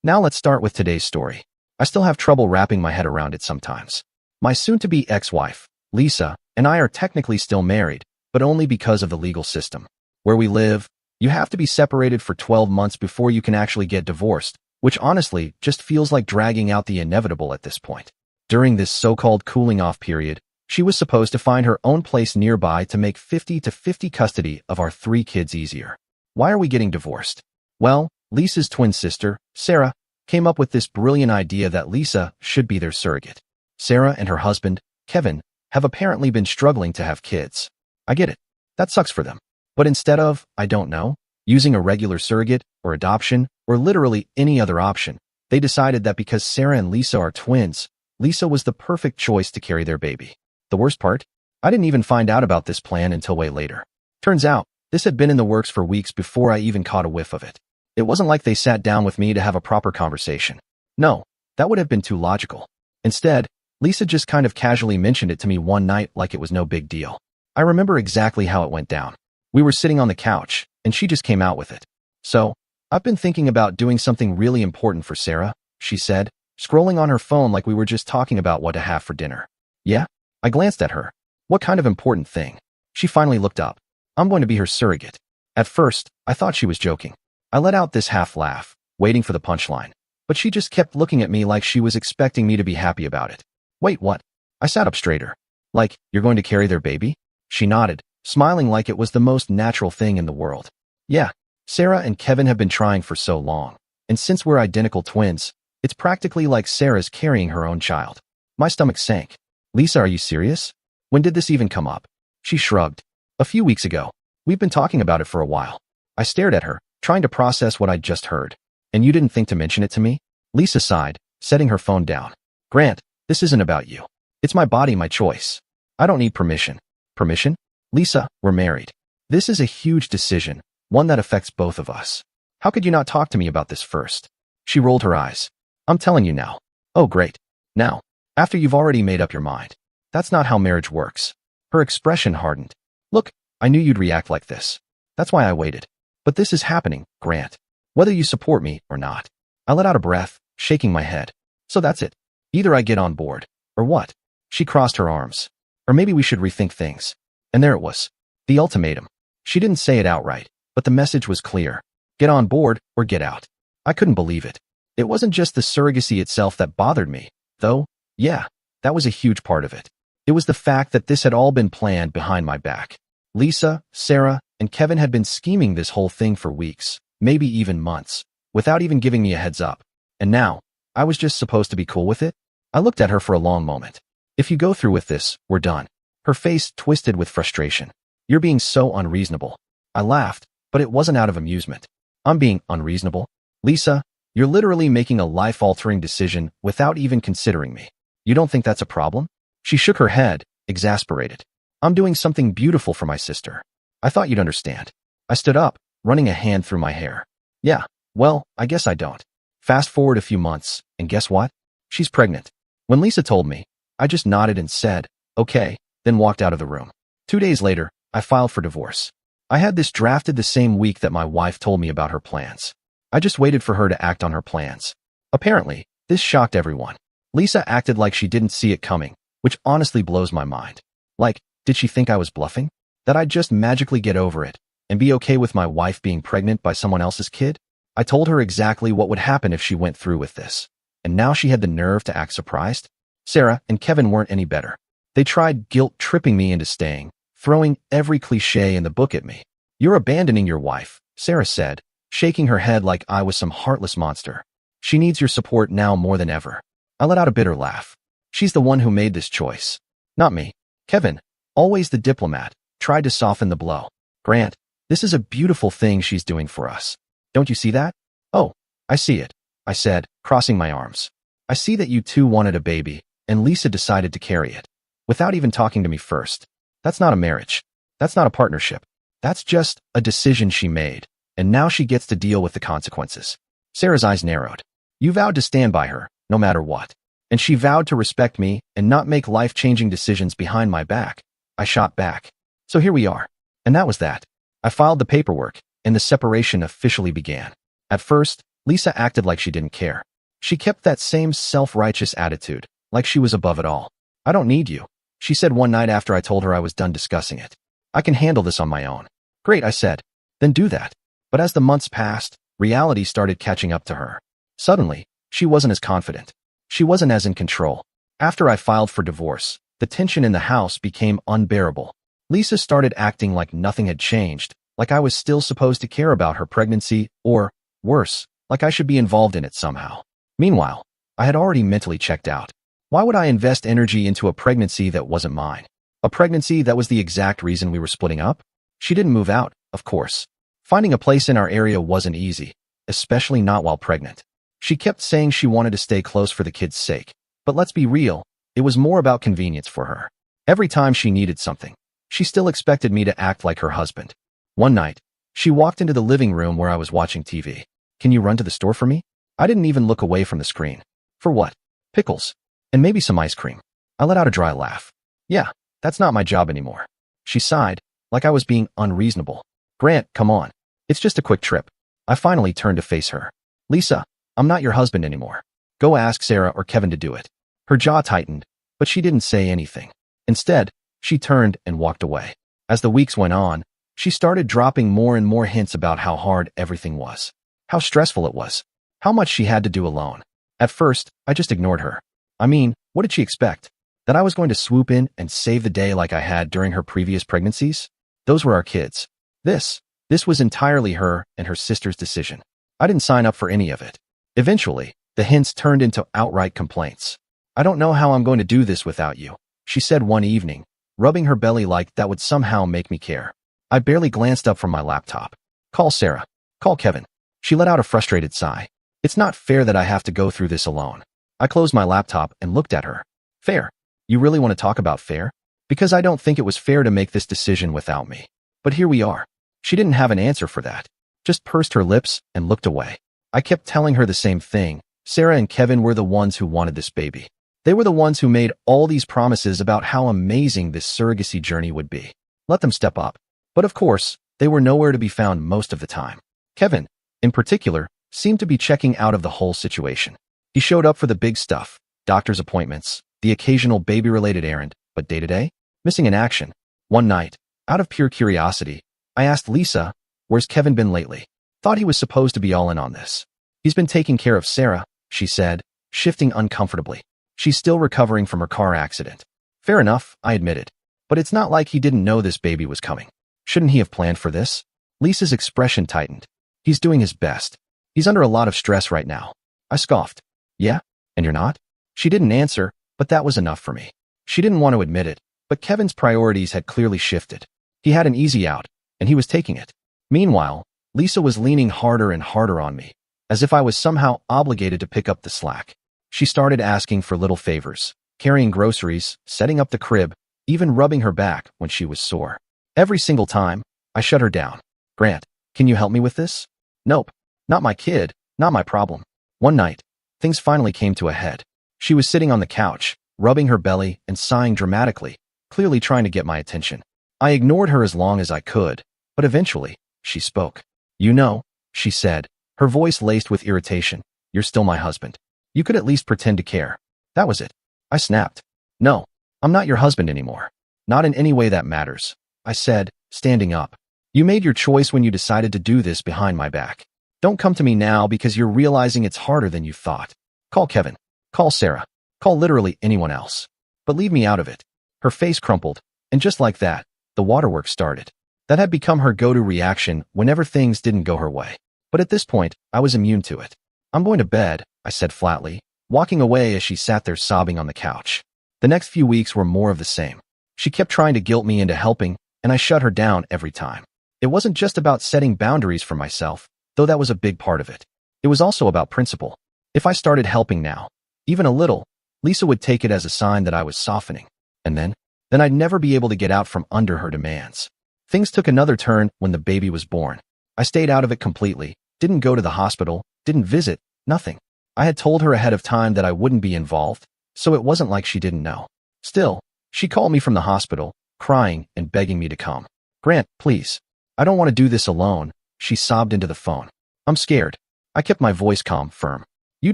Now let's start with today's story. I still have trouble wrapping my head around it sometimes. My soon-to-be ex-wife, Lisa, and I are technically still married, but only because of the legal system. Where we live, you have to be separated for 12 months before you can actually get divorced, which honestly just feels like dragging out the inevitable at this point. During this so-called cooling-off period, she was supposed to find her own place nearby to make 50-50 custody of our 3 kids easier. Why are we getting divorced? Well, Lisa's twin sister, Sarah, came up with this brilliant idea that Lisa should be their surrogate. Sarah and her husband, Kevin, have apparently been struggling to have kids. I get it. That sucks for them. But instead of, I don't know, using a regular surrogate or adoption or literally any other option, they decided that because Sarah and Lisa are twins, Lisa was the perfect choice to carry their baby. The worst part? I didn't even find out about this plan until way later. Turns out, this had been in the works for weeks before I even caught a whiff of it. It wasn't like they sat down with me to have a proper conversation. No, that would have been too logical. Instead, Lisa just kind of casually mentioned it to me one night like it was no big deal. I remember exactly how it went down. We were sitting on the couch, and she just came out with it. So, I've been thinking about doing something really important for Sarah, she said, scrolling on her phone like we were just talking about what to have for dinner. Yeah? I glanced at her. What kind of important thing? She finally looked up. I'm going to be her surrogate. At first, I thought she was joking. I let out this half laugh, waiting for the punchline. But she just kept looking at me like she was expecting me to be happy about it. Wait, what? I sat up straighter. Like, you're going to carry their baby? She nodded, smiling like it was the most natural thing in the world. Yeah, Sarah and Kevin have been trying for so long. And since we're identical twins, it's practically like Sarah's carrying her own child. My stomach sank. Lisa, are you serious? When did this even come up? She shrugged. A few weeks ago. We've been talking about it for a while. I stared at her, trying to process what I'd just heard. And you didn't think to mention it to me? Lisa sighed, setting her phone down. Grant, this isn't about you. It's my body, my choice. I don't need permission. Permission? Lisa, we're married. This is a huge decision, one that affects both of us. How could you not talk to me about this first? She rolled her eyes. I'm telling you now. Oh, great. Now, after you've already made up your mind. That's not how marriage works. Her expression hardened. Look, I knew you'd react like this. That's why I waited. But this is happening, Grant. Whether you support me or not. I let out a breath, shaking my head. So that's it. Either I get on board, or what? She crossed her arms. Or maybe we should rethink things. And there it was. The ultimatum. She didn't say it outright, but the message was clear. Get on board, or get out. I couldn't believe it. It wasn't just the surrogacy itself that bothered me, though, yeah, that was a huge part of it. It was the fact that this had all been planned behind my back. Lisa, Sarah, and Kevin had been scheming this whole thing for weeks, maybe even months, without even giving me a heads up. And now, I was just supposed to be cool with it? I looked at her for a long moment. If you go through with this, we're done. Her face twisted with frustration. You're being so unreasonable. I laughed, but it wasn't out of amusement. I'm being unreasonable? Lisa, you're literally making a life-altering decision without even considering me. You don't think that's a problem? She shook her head, exasperated. I'm doing something beautiful for my sister. I thought you'd understand. I stood up, running a hand through my hair. Yeah, well, I guess I don't. Fast forward a few months, and guess what? She's pregnant. When Lisa told me, I just nodded and said, okay, then walked out of the room. 2 days later, I filed for divorce. I had this drafted the same week that my wife told me about her plans. I just waited for her to act on her plans. Apparently, this shocked everyone. Lisa acted like she didn't see it coming, which honestly blows my mind. Like, did she think I was bluffing? That I'd just magically get over it and be okay with my wife being pregnant by someone else's kid? I told her exactly what would happen if she went through with this. And now she had the nerve to act surprised? Sarah and Kevin weren't any better. They tried guilt-tripping me into staying, throwing every cliché in the book at me. You're abandoning your wife, Sarah said, shaking her head like I was some heartless monster. She needs your support now more than ever. I let out a bitter laugh. She's the one who made this choice. Not me. Kevin, always the diplomat, tried to soften the blow. Grant, this is a beautiful thing she's doing for us. Don't you see that? Oh, I see it, I said, crossing my arms. I see that you two wanted a baby, and Lisa decided to carry it. Without even talking to me first. That's not a marriage. That's not a partnership. That's just a decision she made, and now she gets to deal with the consequences. Sarah's eyes narrowed. You vowed to stand by her, no matter what. And she vowed to respect me and not make life-changing decisions behind my back. I shot back. So here we are. And that was that. I filed the paperwork, and the separation officially began. At first, Lisa acted like she didn't care. She kept that same self-righteous attitude, like she was above it all. I don't need you, she said one night after I told her I was done discussing it. I can handle this on my own. Great, I said. Then do that. But as the months passed, reality started catching up to her. Suddenly, she wasn't as confident. She wasn't as in control. After I filed for divorce, the tension in the house became unbearable. Lisa started acting like nothing had changed, like I was still supposed to care about her pregnancy, or, worse, like I should be involved in it somehow. Meanwhile, I had already mentally checked out. Why would I invest energy into a pregnancy that wasn't mine? A pregnancy that was the exact reason we were splitting up? She didn't move out, of course. Finding a place in our area wasn't easy, especially not while pregnant. She kept saying she wanted to stay close for the kids' sake. But let's be real, it was more about convenience for her. Every time she needed something, she still expected me to act like her husband. One night, she walked into the living room where I was watching TV. Can you run to the store for me? I didn't even look away from the screen. For what? Pickles. And maybe some ice cream. I let out a dry laugh. Yeah, that's not my job anymore. She sighed, like I was being unreasonable. Grant, come on. It's just a quick trip. I finally turned to face her. Lisa, I'm not your husband anymore. Go ask Sarah or Kevin to do it. Her jaw tightened, but she didn't say anything. Instead, she turned and walked away. As the weeks went on, she started dropping more and more hints about how hard everything was. How stressful it was. How much she had to do alone. At first, I just ignored her. I mean, what did she expect? That I was going to swoop in and save the day like I had during her previous pregnancies? Those were our kids. This was entirely her and her sister's decision. I didn't sign up for any of it. Eventually, the hints turned into outright complaints. I don't know how I'm going to do this without you, she said one evening, rubbing her belly like that would somehow make me care. I barely glanced up from my laptop. Call Sarah. Call Kevin. She let out a frustrated sigh. It's not fair that I have to go through this alone. I closed my laptop and looked at her. Fair? You really want to talk about fair? Because I don't think it was fair to make this decision without me. But here we are. She didn't have an answer for that. Just pursed her lips and looked away. I kept telling her the same thing. Sarah and Kevin were the ones who wanted this baby. They were the ones who made all these promises about how amazing this surrogacy journey would be. Let them step up. But of course, they were nowhere to be found most of the time. Kevin, in particular, seemed to be checking out of the whole situation. He showed up for the big stuff, doctor's appointments, the occasional baby-related errand, but day-to-day, missing in action. One night, out of pure curiosity, I asked Lisa, where's Kevin been lately? Thought he was supposed to be all in on this. He's been taking care of Sarah, she said, shifting uncomfortably. She's still recovering from her car accident. Fair enough, I admitted. But it's not like he didn't know this baby was coming. Shouldn't he have planned for this? Lisa's expression tightened. He's doing his best. He's under a lot of stress right now. I scoffed. Yeah? And you're not? She didn't answer, but that was enough for me. She didn't want to admit it, but Kevin's priorities had clearly shifted. He had an easy out, and he was taking it. Meanwhile, Lisa was leaning harder and harder on me, as if I was somehow obligated to pick up the slack. She started asking for little favors, carrying groceries, setting up the crib, even rubbing her back when she was sore. Every single time, I shut her down. Grant, can you help me with this? Nope. Not my kid, not my problem. One night, things finally came to a head. She was sitting on the couch, rubbing her belly and sighing dramatically, clearly trying to get my attention. I ignored her as long as I could, but eventually, she spoke. You know, she said, her voice laced with irritation, you're still my husband. You could at least pretend to care. That was it. I snapped. No, I'm not your husband anymore. Not in any way that matters, I said, standing up. You made your choice when you decided to do this behind my back. Don't come to me now because you're realizing it's harder than you thought. Call Kevin. Call Sarah. Call literally anyone else. But leave me out of it. Her face crumpled, and just like that, the waterworks started. That had become her go-to reaction whenever things didn't go her way. But at this point, I was immune to it. I'm going to bed, I said flatly, walking away as she sat there sobbing on the couch. The next few weeks were more of the same. She kept trying to guilt me into helping, and I shut her down every time. It wasn't just about setting boundaries for myself, though that was a big part of it. It was also about principle. If I started helping now, even a little, Lisa would take it as a sign that I was softening. And then I'd never be able to get out from under her demands. Things took another turn when the baby was born. I stayed out of it completely, didn't go to the hospital, didn't visit, nothing. I had told her ahead of time that I wouldn't be involved, so it wasn't like she didn't know. Still, she called me from the hospital, crying and begging me to come. Grant, please. I don't want to do this alone, she sobbed into the phone. I'm scared. I kept my voice calm, firm. You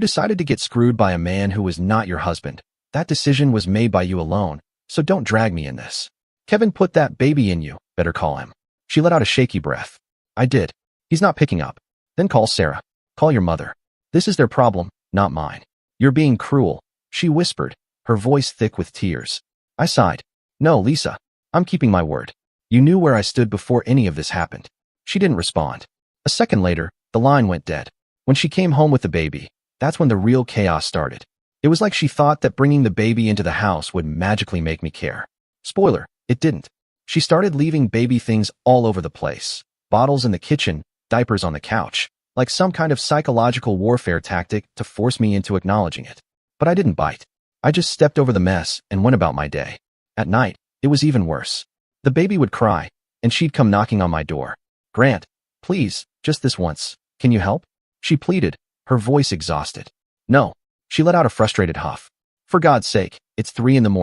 decided to get screwed by a man who was not your husband. That decision was made by you alone, so don't drag me in this. Kevin put that baby in you. Better call him. She let out a shaky breath. I did. He's not picking up. Then call Sarah. Call your mother. This is their problem, not mine. You're being cruel, she whispered, her voice thick with tears. I sighed. No, Lisa. I'm keeping my word. You knew where I stood before any of this happened. She didn't respond. A second later, the line went dead. When she came home with the baby, that's when the real chaos started. It was like she thought that bringing the baby into the house would magically make me care. Spoiler, it didn't. She started leaving baby things all over the place. Bottles in the kitchen, diapers on the couch, like some kind of psychological warfare tactic to force me into acknowledging it. But I didn't bite. I just stepped over the mess and went about my day. At night, it was even worse. The baby would cry, and she'd come knocking on my door. Grant, please, just this once. Can you help? She pleaded, her voice exhausted. No. She let out a frustrated huff. For God's sake, it's 3 a.m.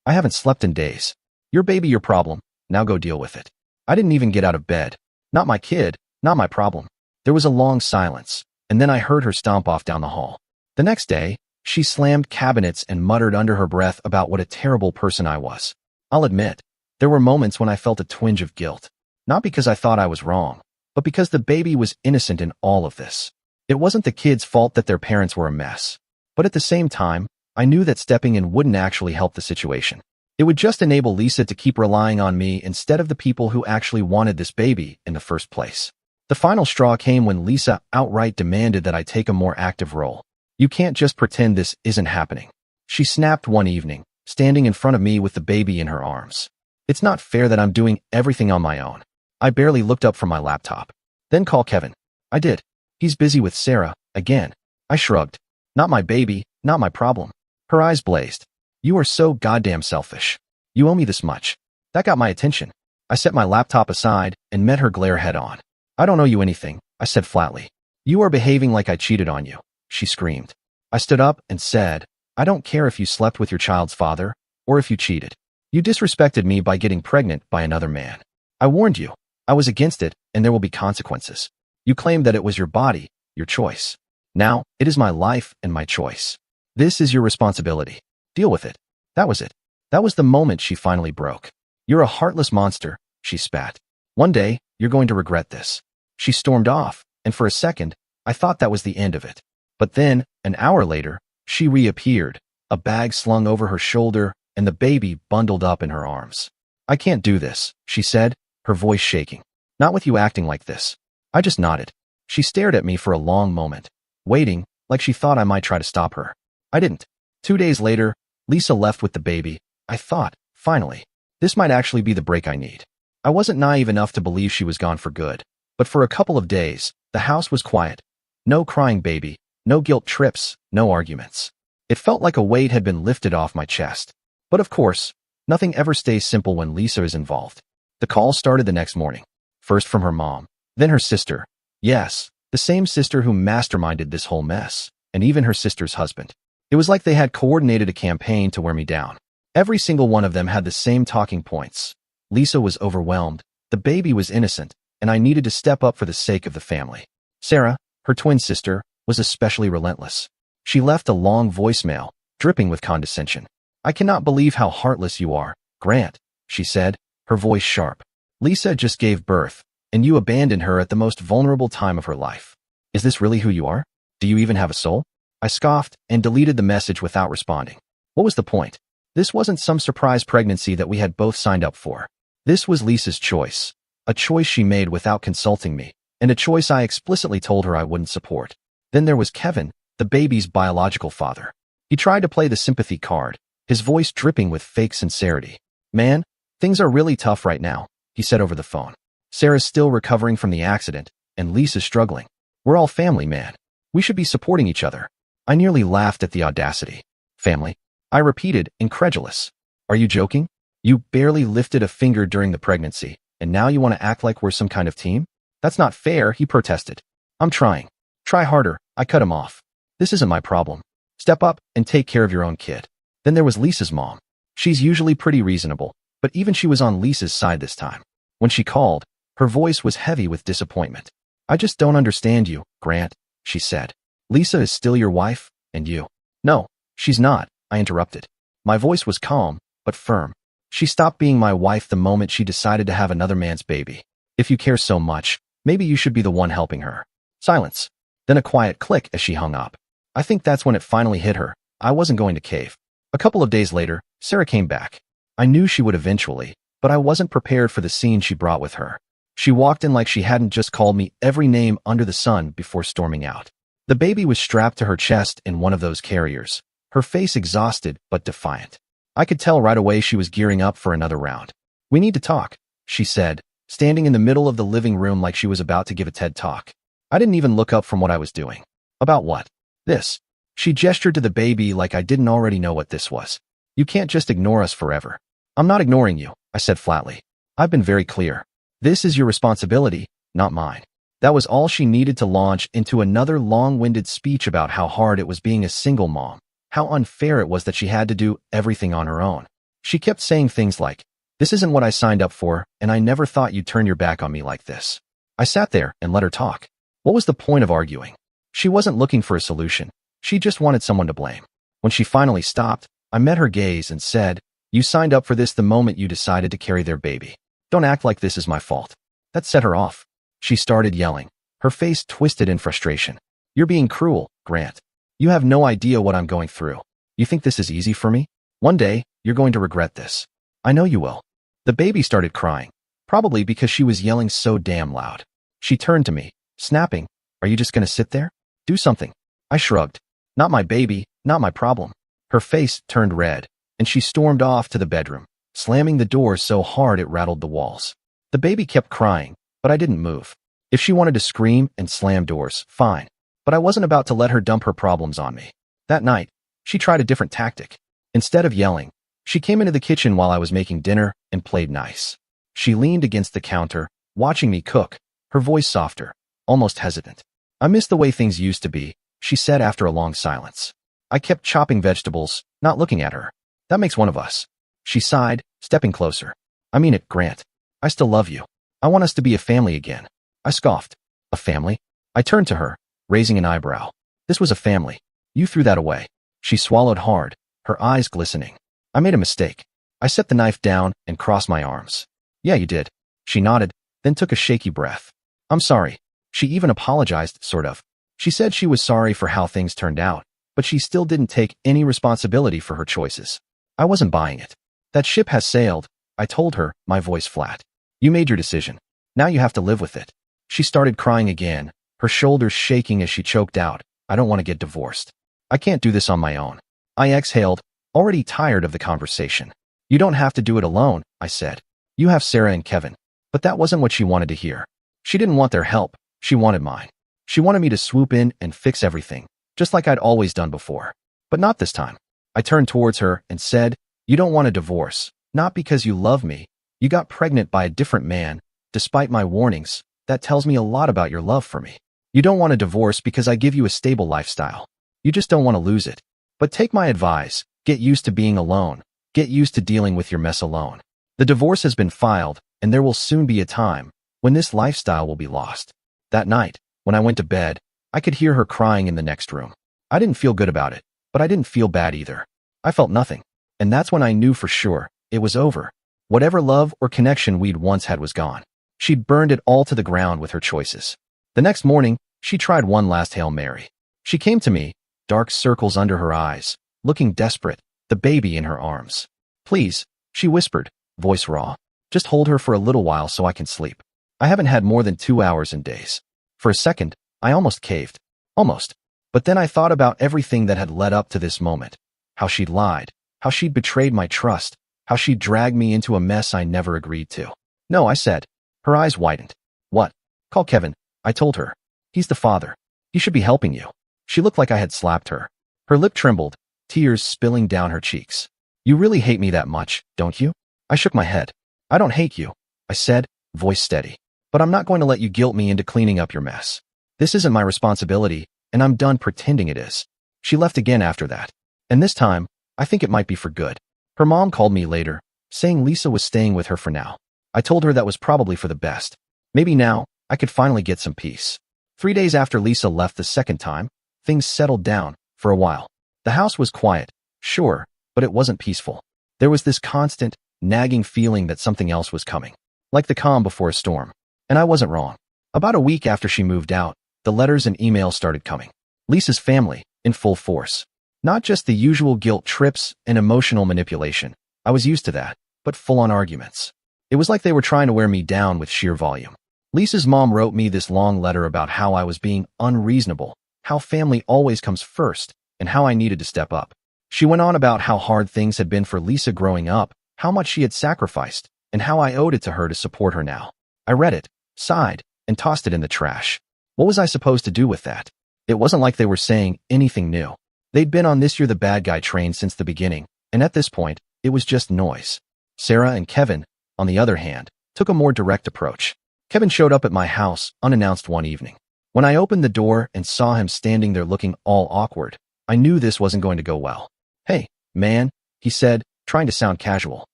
I haven't slept in days. Your baby, your problem. Now go deal with it. I didn't even get out of bed. Not my kid, not my problem. There was a long silence, and then I heard her stomp off down the hall. The next day, she slammed cabinets and muttered under her breath about what a terrible person I was. I'll admit, there were moments when I felt a twinge of guilt. Not because I thought I was wrong, but because the baby was innocent in all of this. It wasn't the kid's fault that their parents were a mess. But at the same time, I knew that stepping in wouldn't actually help the situation. It would just enable Lisa to keep relying on me instead of the people who actually wanted this baby in the first place. The final straw came when Lisa outright demanded that I take a more active role. You can't just pretend this isn't happening. She snapped one evening, standing in front of me with the baby in her arms. It's not fair that I'm doing everything on my own. I barely looked up from my laptop. Then call Kevin. I did. He's busy with Sarah, again. I shrugged. Not my baby, not my problem. Her eyes blazed. You are so goddamn selfish. You owe me this much. That got my attention. I set my laptop aside and met her glare head on. I don't owe you anything, I said flatly. You are behaving like I cheated on you, she screamed. I stood up and said, I don't care if you slept with your child's father, or if you cheated. You disrespected me by getting pregnant by another man. I warned you. I was against it, and there will be consequences. You claimed that it was your body, your choice. Now, it is my life and my choice. This is your responsibility. Deal with it. That was it. That was the moment she finally broke. You're a heartless monster, she spat. One day, you're going to regret this. She stormed off, and for a second, I thought that was the end of it. But then, an hour later, she reappeared, a bag slung over her shoulder and the baby bundled up in her arms. I can't do this, she said, her voice shaking. Not with you acting like this. I just nodded. She stared at me for a long moment, waiting, like she thought I might try to stop her. I didn't. 2 days later, Lisa left with the baby. I thought, finally, this might actually be the break I need. I wasn't naive enough to believe she was gone for good, but for a couple of days, the house was quiet. No crying baby, no guilt trips, no arguments. It felt like a weight had been lifted off my chest. But of course, nothing ever stays simple when Lisa is involved. The call started the next morning. First from her mom, then her sister. Yes, the same sister who masterminded this whole mess, and even her sister's husband. It was like they had coordinated a campaign to wear me down. Every single one of them had the same talking points. Lisa was overwhelmed, the baby was innocent, and I needed to step up for the sake of the family. Sarah, her twin sister, was especially relentless. She left a long voicemail, dripping with condescension. I cannot believe how heartless you are, Grant, she said, her voice sharp. Lisa just gave birth, and you abandoned her at the most vulnerable time of her life. Is this really who you are? Do you even have a soul? I scoffed and deleted the message without responding. What was the point? This wasn't some surprise pregnancy that we had both signed up for. This was Lisa's choice, a choice she made without consulting me, and a choice I explicitly told her I wouldn't support. Then there was Kevin, the baby's biological father. He tried to play the sympathy card, his voice dripping with fake sincerity. Man, things are really tough right now, he said over the phone. Sarah's still recovering from the accident, and Lisa's struggling. We're all family, man. We should be supporting each other. I nearly laughed at the audacity. Family? I repeated, incredulous. Are you joking? You barely lifted a finger during the pregnancy, and now you want to act like we're some kind of team? That's not fair, he protested. I'm trying. Try harder, I cut him off. This isn't my problem. Step up and take care of your own kid. Then there was Lisa's mom. She's usually pretty reasonable, but even she was on Lisa's side this time. When she called, her voice was heavy with disappointment. I just don't understand you, Grant, she said. Lisa is still your wife, and you? No, she's not, I interrupted. My voice was calm, but firm. She stopped being my wife the moment she decided to have another man's baby. If you care so much, maybe you should be the one helping her. Silence. Then a quiet click as she hung up. I think that's when it finally hit her. I wasn't going to cave. A couple of days later, Sarah came back. I knew she would eventually, but I wasn't prepared for the scene she brought with her. She walked in like she hadn't just called me every name under the sun before storming out. The baby was strapped to her chest in one of those carriers, her face exhausted but defiant. I could tell right away she was gearing up for another round. We need to talk, she said, standing in the middle of the living room like she was about to give a TED talk. I didn't even look up from what I was doing. About what? This. She gestured to the baby like I didn't already know what this was. You can't just ignore us forever. I'm not ignoring you, I said flatly. I've been very clear. This is your responsibility, not mine. That was all she needed to launch into another long-winded speech about how hard it was being a single mom, how unfair it was that she had to do everything on her own. She kept saying things like, this isn't what I signed up for, and I never thought you'd turn your back on me like this. I sat there and let her talk. What was the point of arguing? She wasn't looking for a solution. She just wanted someone to blame. When she finally stopped, I met her gaze and said, you signed up for this the moment you decided to carry their baby. Don't act like this is my fault. That set her off. She started yelling, her face twisted in frustration. You're being cruel, Grant. You have no idea what I'm going through. You think this is easy for me? One day, you're going to regret this. I know you will. The baby started crying, probably because she was yelling so damn loud. She turned to me, snapping, are you just going to sit there? Do something. I shrugged. Not my baby, not my problem. Her face turned red, and she stormed off to the bedroom, slamming the door so hard it rattled the walls. The baby kept crying, but I didn't move. If she wanted to scream and slam doors, fine. But I wasn't about to let her dump her problems on me. That night, she tried a different tactic. Instead of yelling, she came into the kitchen while I was making dinner and played nice. She leaned against the counter, watching me cook, her voice softer, almost hesitant. I miss the way things used to be, she said after a long silence. I kept chopping vegetables, not looking at her. That makes one of us. She sighed, stepping closer. I mean it, Grant. I still love you. I want us to be a family again. I scoffed. A family? I turned to her, raising an eyebrow. This was a family. You threw that away. She swallowed hard, her eyes glistening. I made a mistake. I set the knife down and crossed my arms. Yeah, you did. She nodded, then took a shaky breath. I'm sorry. She even apologized, sort of. She said she was sorry for how things turned out, but she still didn't take any responsibility for her choices. I wasn't buying it. That ship has sailed, I told her, my voice flat. You made your decision. Now you have to live with it. She started crying again, her shoulders shaking as she choked out, I don't want to get divorced. I can't do this on my own. I exhaled, already tired of the conversation. You don't have to do it alone, I said. You have Sarah and Kevin. But that wasn't what she wanted to hear. She didn't want their help, she wanted mine. She wanted me to swoop in and fix everything, just like I'd always done before. But not this time. I turned towards her and said, you don't want a divorce, not because you love me. You got pregnant by a different man, despite my warnings. That tells me a lot about your love for me. You don't want a divorce because I give you a stable lifestyle. You just don't want to lose it. But take my advice, get used to being alone. Get used to dealing with your mess alone. The divorce has been filed, and there will soon be a time when this lifestyle will be lost. That night, when I went to bed, I could hear her crying in the next room. I didn't feel good about it, but I didn't feel bad either. I felt nothing. And that's when I knew for sure it was over. Whatever love or connection we'd once had was gone. She'd burned it all to the ground with her choices. The next morning, she tried one last Hail Mary. She came to me, dark circles under her eyes, looking desperate, the baby in her arms. Please, she whispered, voice raw. Just hold her for a little while so I can sleep. I haven't had more than 2 hours in days. For a second, I almost caved. Almost. But then I thought about everything that had led up to this moment. How she'd lied. How she'd betrayed my trust. How she'd dragged me into a mess I never agreed to. No, I said. Her eyes widened. What? Call Kevin, I told her. He's the father. He should be helping you. She looked like I had slapped her. Her lip trembled, tears spilling down her cheeks. You really hate me that much, don't you? I shook my head. I don't hate you, I said, voice steady. But I'm not going to let you guilt me into cleaning up your mess. This isn't my responsibility, and I'm done pretending it is. She left again after that. And this time, I think it might be for good. Her mom called me later, saying Lisa was staying with her for now. I told her that was probably for the best. Maybe now, I could finally get some peace. 3 days after Lisa left the second time, things settled down for a while. The house was quiet, sure, but it wasn't peaceful. There was this constant, nagging feeling that something else was coming, like the calm before a storm. And I wasn't wrong. About a week after she moved out, the letters and emails started coming. Lisa's family, in full force. Not just the usual guilt trips and emotional manipulation. I was used to that, but full-on arguments. It was like they were trying to wear me down with sheer volume. Lisa's mom wrote me this long letter about how I was being unreasonable, how family always comes first, and how I needed to step up. She went on about how hard things had been for Lisa growing up, how much she had sacrificed, and how I owed it to her to support her now. I read it, sighed, and tossed it in the trash. What was I supposed to do with that? It wasn't like they were saying anything new. They'd been on this "you're the bad guy" train since the beginning, and at this point, it was just noise. Sarah and Kevin, on the other hand, took a more direct approach. Kevin showed up at my house unannounced one evening. When I opened the door and saw him standing there looking all awkward, I knew this wasn't going to go well. "Hey, man," he said, trying to sound casual.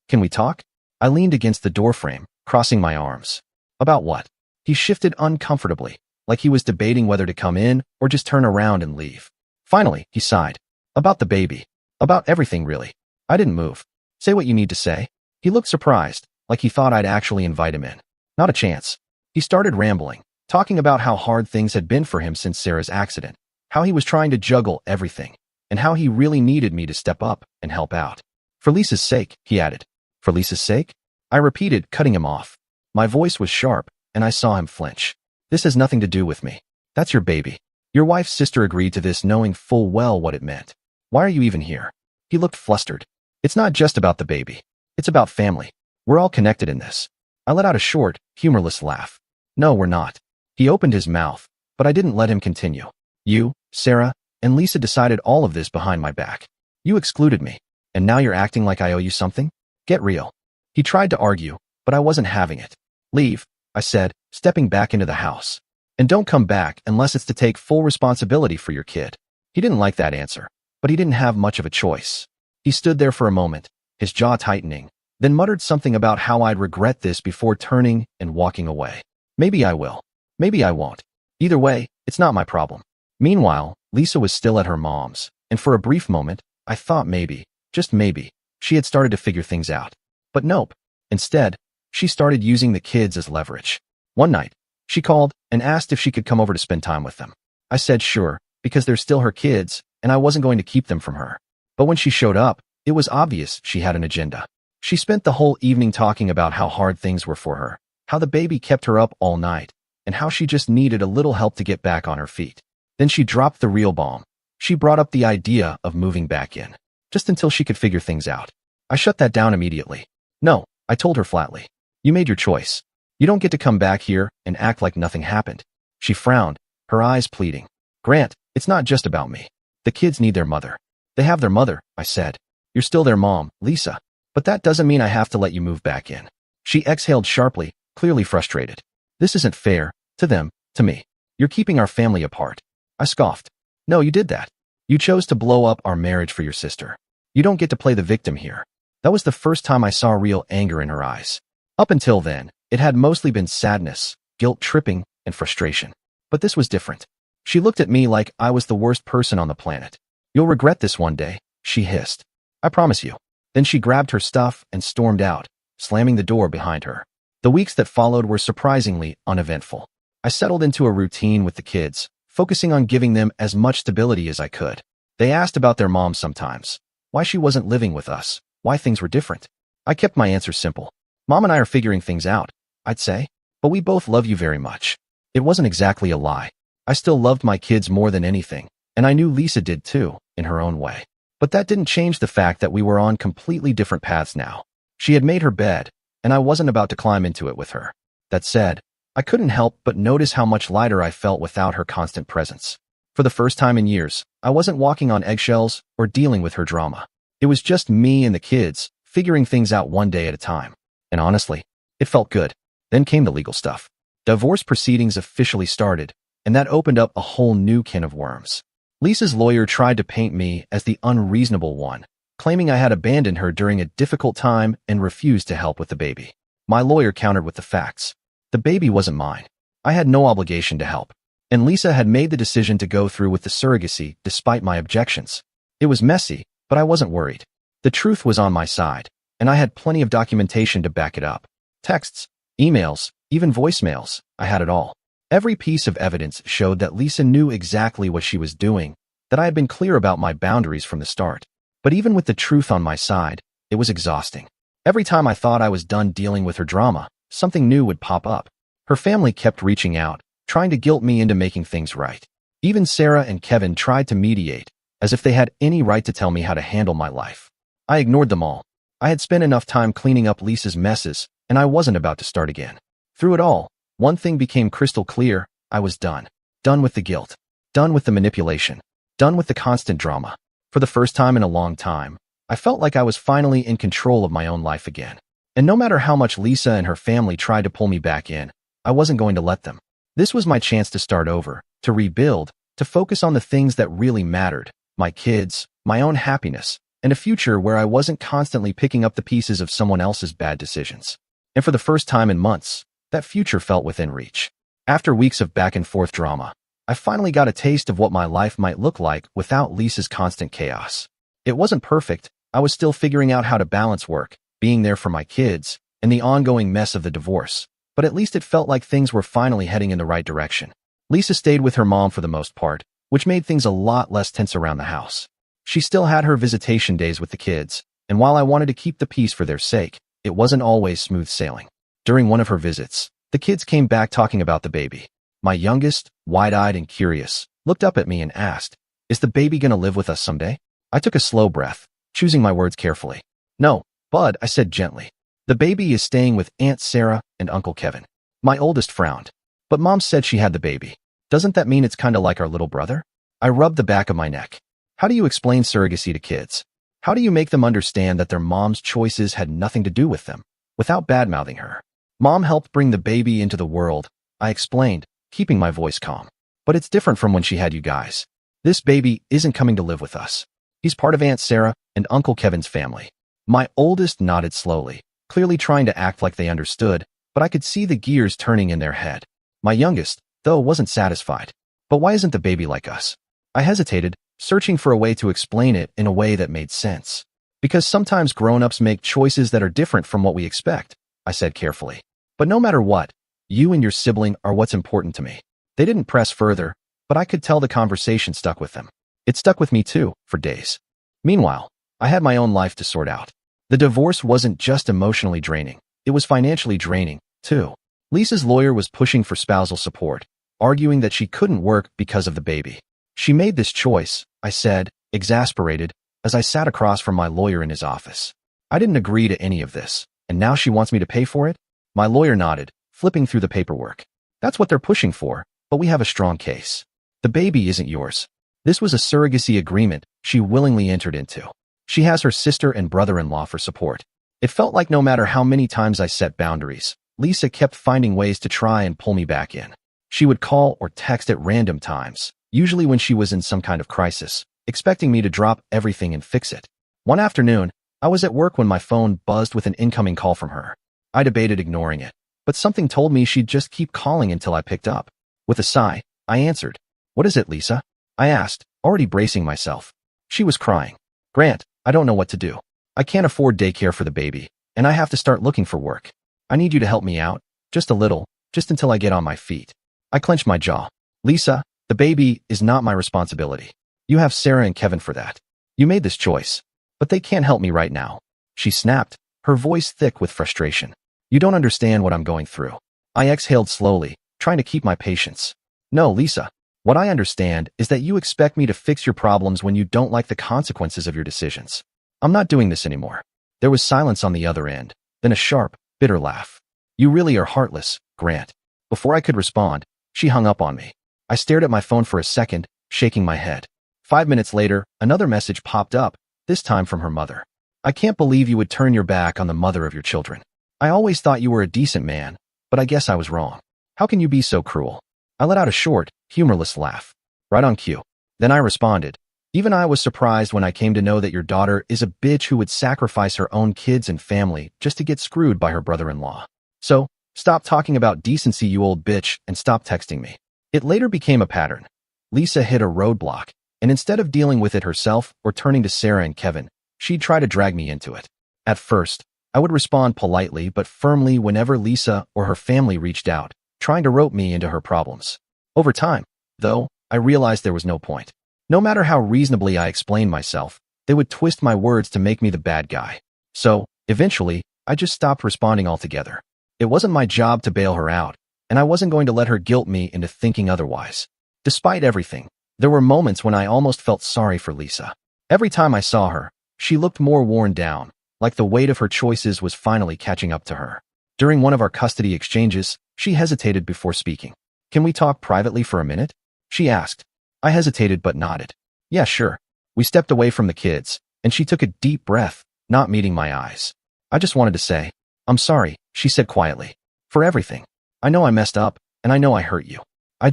"Can we talk?" I leaned against the doorframe, crossing my arms. "About what?" He shifted uncomfortably, like he was debating whether to come in or just turn around and leave. Finally, he sighed. "About the baby. About everything, really." I didn't move. "Say what you need to say." He looked surprised, like he thought I'd actually invite him in. Not a chance. He started rambling, talking about how hard things had been for him since Sarah's accident, how he was trying to juggle everything, and how he really needed me to step up and help out. "For Lisa's sake," he added. "For Lisa's sake?" I repeated, cutting him off. My voice was sharp, and I saw him flinch. "This has nothing to do with me. That's your baby. Your wife's sister agreed to this knowing full well what it meant. Why are you even here?" He looked flustered. "It's not just about the baby. It's about family. We're all connected in this." I let out a short, humorless laugh. "No, we're not." He opened his mouth, but I didn't let him continue. "You, Sarah, and Lisa decided all of this behind my back. You excluded me, and now you're acting like I owe you something? Get real." He tried to argue, but I wasn't having it. "Leave," I said, stepping back into the house. "And don't come back unless it's to take full responsibility for your kid." He didn't like that answer, but he didn't have much of a choice. He stood there for a moment, his jaw tightening, then muttered something about how I'd regret this before turning and walking away. Maybe I will. Maybe I won't. Either way, it's not my problem. Meanwhile, Lisa was still at her mom's, and for a brief moment, I thought maybe, just maybe, she had started to figure things out. But nope. Instead, she started using the kids as leverage. One night, she called and asked if she could come over to spend time with them. I said sure, because they're still her kids, and I wasn't going to keep them from her. But when she showed up, it was obvious she had an agenda. She spent the whole evening talking about how hard things were for her, how the baby kept her up all night, and how she just needed a little help to get back on her feet. Then she dropped the real bomb. She brought up the idea of moving back in, just until she could figure things out. I shut that down immediately. "No," I told her flatly. "You made your choice. You don't get to come back here and act like nothing happened." She frowned, her eyes pleading. "Grant, it's not just about me. The kids need their mother." "They have their mother," I said. "You're still their mom, Lisa. But that doesn't mean I have to let you move back in." She exhaled sharply, clearly frustrated. "This isn't fair, to them, to me. You're keeping our family apart." I scoffed. "No, you did that. You chose to blow up our marriage for your sister. You don't get to play the victim here." That was the first time I saw real anger in her eyes. Up until then, it had mostly been sadness, guilt-tripping, and frustration. But this was different. She looked at me like I was the worst person on the planet. "You'll regret this one day," she hissed. "I promise you." Then she grabbed her stuff and stormed out, slamming the door behind her. The weeks that followed were surprisingly uneventful. I settled into a routine with the kids, focusing on giving them as much stability as I could. They asked about their mom sometimes, why she wasn't living with us, why things were different. I kept my answers simple. "Mom and I are figuring things out," I'd say, "but we both love you very much." It wasn't exactly a lie. I still loved my kids more than anything, and I knew Lisa did too, in her own way. But that didn't change the fact that we were on completely different paths now. She had made her bed, and I wasn't about to climb into it with her. That said, I couldn't help but notice how much lighter I felt without her constant presence. For the first time in years, I wasn't walking on eggshells or dealing with her drama. It was just me and the kids, figuring things out one day at a time. And honestly, it felt good. Then came the legal stuff. Divorce proceedings officially started, and that opened up a whole new can of worms. Lisa's lawyer tried to paint me as the unreasonable one, claiming I had abandoned her during a difficult time and refused to help with the baby. My lawyer countered with the facts. The baby wasn't mine. I had no obligation to help. And Lisa had made the decision to go through with the surrogacy despite my objections. It was messy, but I wasn't worried. The truth was on my side, and I had plenty of documentation to back it up. Texts, emails, even voicemails, I had it all. Every piece of evidence showed that Lisa knew exactly what she was doing, that I had been clear about my boundaries from the start. But even with the truth on my side, it was exhausting. Every time I thought I was done dealing with her drama, something new would pop up. Her family kept reaching out, trying to guilt me into making things right. Even Sarah and Kevin tried to mediate, as if they had any right to tell me how to handle my life. I ignored them all. I had spent enough time cleaning up Lisa's messes, and I wasn't about to start again. Through it all, one thing became crystal clear: I was done. Done with the guilt. Done with the manipulation. Done with the constant drama. For the first time in a long time, I felt like I was finally in control of my own life again. And no matter how much Lisa and her family tried to pull me back in, I wasn't going to let them. This was my chance to start over, to rebuild, to focus on the things that really mattered: my kids, my own happiness, and a future where I wasn't constantly picking up the pieces of someone else's bad decisions. And for the first time in months, that future felt within reach. After weeks of back and forth drama, I finally got a taste of what my life might look like without Lisa's constant chaos. It wasn't perfect. I was still figuring out how to balance work, being there for my kids, and the ongoing mess of the divorce. But at least it felt like things were finally heading in the right direction. Lisa stayed with her mom for the most part, which made things a lot less tense around the house. She still had her visitation days with the kids, and while I wanted to keep the peace for their sake, it wasn't always smooth sailing. During one of her visits, the kids came back talking about the baby. My youngest, wide-eyed and curious, looked up at me and asked, "Is the baby gonna live with us someday?" I took a slow breath, choosing my words carefully. "No, Bud," I said gently. "The baby is staying with Aunt Sarah and Uncle Kevin." My oldest frowned. "But Mom said she had the baby. Doesn't that mean it's kinda like our little brother?" I rubbed the back of my neck. How do you explain surrogacy to kids? How do you make them understand that their mom's choices had nothing to do with them, without bad-mouthing her? "Mom helped bring the baby into the world," I explained, keeping my voice calm. "But it's different from when she had you guys. This baby isn't coming to live with us. He's part of Aunt Sarah and Uncle Kevin's family." My oldest nodded slowly, clearly trying to act like they understood, but I could see the gears turning in their head. My youngest, though, wasn't satisfied. "But why isn't the baby like us?" I hesitated, searching for a way to explain it in a way that made sense. "Because sometimes grown-ups make choices that are different from what we expect," I said carefully. "But no matter what, you and your sibling are what's important to me." They didn't press further, but I could tell the conversation stuck with them. It stuck with me too, for days. Meanwhile, I had my own life to sort out. The divorce wasn't just emotionally draining, it was financially draining, too. Lisa's lawyer was pushing for spousal support, arguing that she couldn't work because of the baby. "She made this choice," I said, exasperated, as I sat across from my lawyer in his office. "I didn't agree to any of this, and now she wants me to pay for it?" My lawyer nodded, flipping through the paperwork. "That's what they're pushing for, but we have a strong case. The baby isn't yours. This was a surrogacy agreement she willingly entered into. She has her sister and brother-in-law for support." It felt like no matter how many times I set boundaries, Lisa kept finding ways to try and pull me back in. She would call or text at random times, usually when she was in some kind of crisis, expecting me to drop everything and fix it. One afternoon, I was at work when my phone buzzed with an incoming call from her. I debated ignoring it, but something told me she'd just keep calling until I picked up. With a sigh, I answered. "What is it, Lisa?" I asked, already bracing myself. She was crying. "Grant, I don't know what to do. I can't afford daycare for the baby, and I have to start looking for work. I need you to help me out, just a little, just until I get on my feet." I clenched my jaw. "Lisa, the baby is not my responsibility. You have Sarah and Kevin for that. You made this choice, but they can't help me right now." She snapped, her voice thick with frustration. "You don't understand what I'm going through." I exhaled slowly, trying to keep my patience. "No, Lisa. What I understand is that you expect me to fix your problems when you don't like the consequences of your decisions. I'm not doing this anymore." There was silence on the other end, then a sharp, bitter laugh. "You really are heartless, Grant." Before I could respond, she hung up on me. I stared at my phone for a second, shaking my head. 5 minutes later, another message popped up, this time from her mother. "I can't believe you would turn your back on the mother of your children. I always thought you were a decent man, but I guess I was wrong. How can you be so cruel?" I let out a short, humorless laugh. Right on cue. Then I responded, "Even I was surprised when I came to know that your daughter is a bitch who would sacrifice her own kids and family just to get screwed by her brother-in-law. So, stop talking about decency, you old bitch, and stop texting me." It later became a pattern. Lisa hit a roadblock, and instead of dealing with it herself or turning to Sarah and Kevin, she'd try to drag me into it. At first, I would respond politely but firmly whenever Lisa or her family reached out, trying to rope me into her problems. Over time, though, I realized there was no point. No matter how reasonably I explained myself, they would twist my words to make me the bad guy. So, eventually, I just stopped responding altogether. It wasn't my job to bail her out, and I wasn't going to let her guilt me into thinking otherwise. Despite everything, there were moments when I almost felt sorry for Lisa. Every time I saw her, she looked more worn down, like the weight of her choices was finally catching up to her. During one of our custody exchanges, she hesitated before speaking. "Can we talk privately for a minute?" she asked. I hesitated but nodded. "Yeah, sure." We stepped away from the kids, and she took a deep breath, not meeting my eyes. "I just wanted to say, I'm sorry," she said quietly, "for everything. I know I messed up, and I know I hurt you. I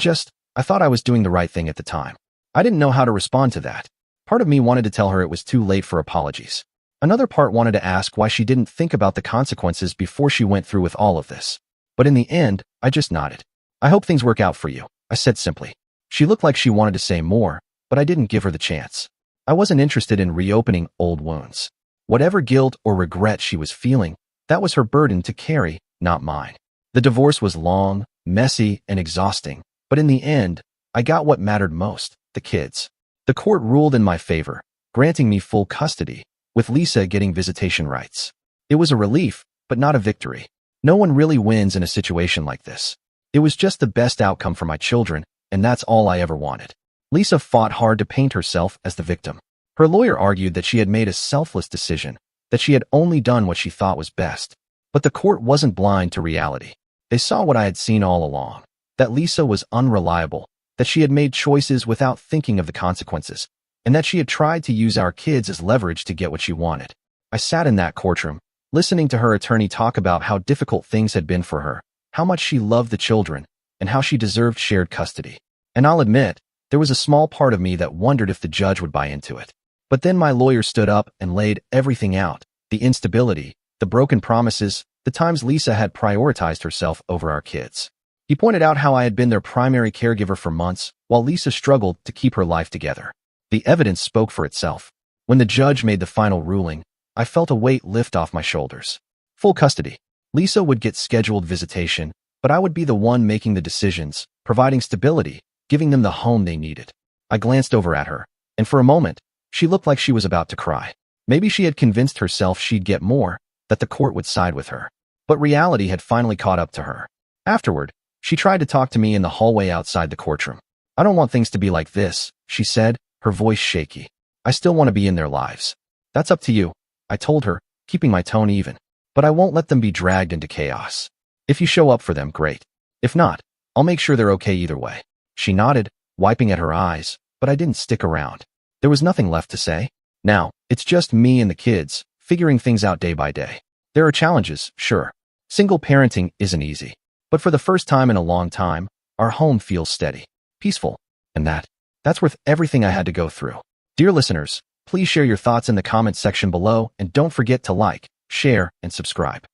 thought I was doing the right thing at the time." I didn't know how to respond to that. Part of me wanted to tell her it was too late for apologies. Another part wanted to ask why she didn't think about the consequences before she went through with all of this. But in the end, I just nodded. "I hope things work out for you," I said simply. She looked like she wanted to say more, but I didn't give her the chance. I wasn't interested in reopening old wounds. Whatever guilt or regret she was feeling, that was her burden to carry, not mine. The divorce was long, messy, and exhausting, but in the end, I got what mattered most: the kids. The court ruled in my favor, granting me full custody, with Lisa getting visitation rights. It was a relief, but not a victory. No one really wins in a situation like this. It was just the best outcome for my children, and that's all I ever wanted. Lisa fought hard to paint herself as the victim. Her lawyer argued that she had made a selfless decision, that she had only done what she thought was best. But the court wasn't blind to reality. They saw what I had seen all along, that Lisa was unreliable, that she had made choices without thinking of the consequences, and that she had tried to use our kids as leverage to get what she wanted. I sat in that courtroom, listening to her attorney talk about how difficult things had been for her, how much she loved the children, and how she deserved shared custody. And I'll admit, there was a small part of me that wondered if the judge would buy into it. But then my lawyer stood up and laid everything out: the instability, the broken promises, the times Lisa had prioritized herself over our kids. He pointed out how I had been their primary caregiver for months, while Lisa struggled to keep her life together. The evidence spoke for itself. When the judge made the final ruling, I felt a weight lift off my shoulders. Full custody. Lisa would get scheduled visitation, but I would be the one making the decisions, providing stability, giving them the home they needed. I glanced over at her, and for a moment, she looked like she was about to cry. Maybe she had convinced herself she'd get more, that the court would side with her. But reality had finally caught up to her. Afterward, she tried to talk to me in the hallway outside the courtroom. "I don't want things to be like this," she said, her voice shaky. "I still want to be in their lives." "That's up to you," I told her, keeping my tone even. "But I won't let them be dragged into chaos. If you show up for them, great. If not, I'll make sure they're okay either way." She nodded, wiping at her eyes, but I didn't stick around. There was nothing left to say. Now, it's just me and the kids, figuring things out day by day. There are challenges, sure. Single parenting isn't easy. But for the first time in a long time, our home feels steady, peaceful, and that's worth everything I had to go through. Dear listeners, please share your thoughts in the comments section below, and don't forget to like, share, and subscribe.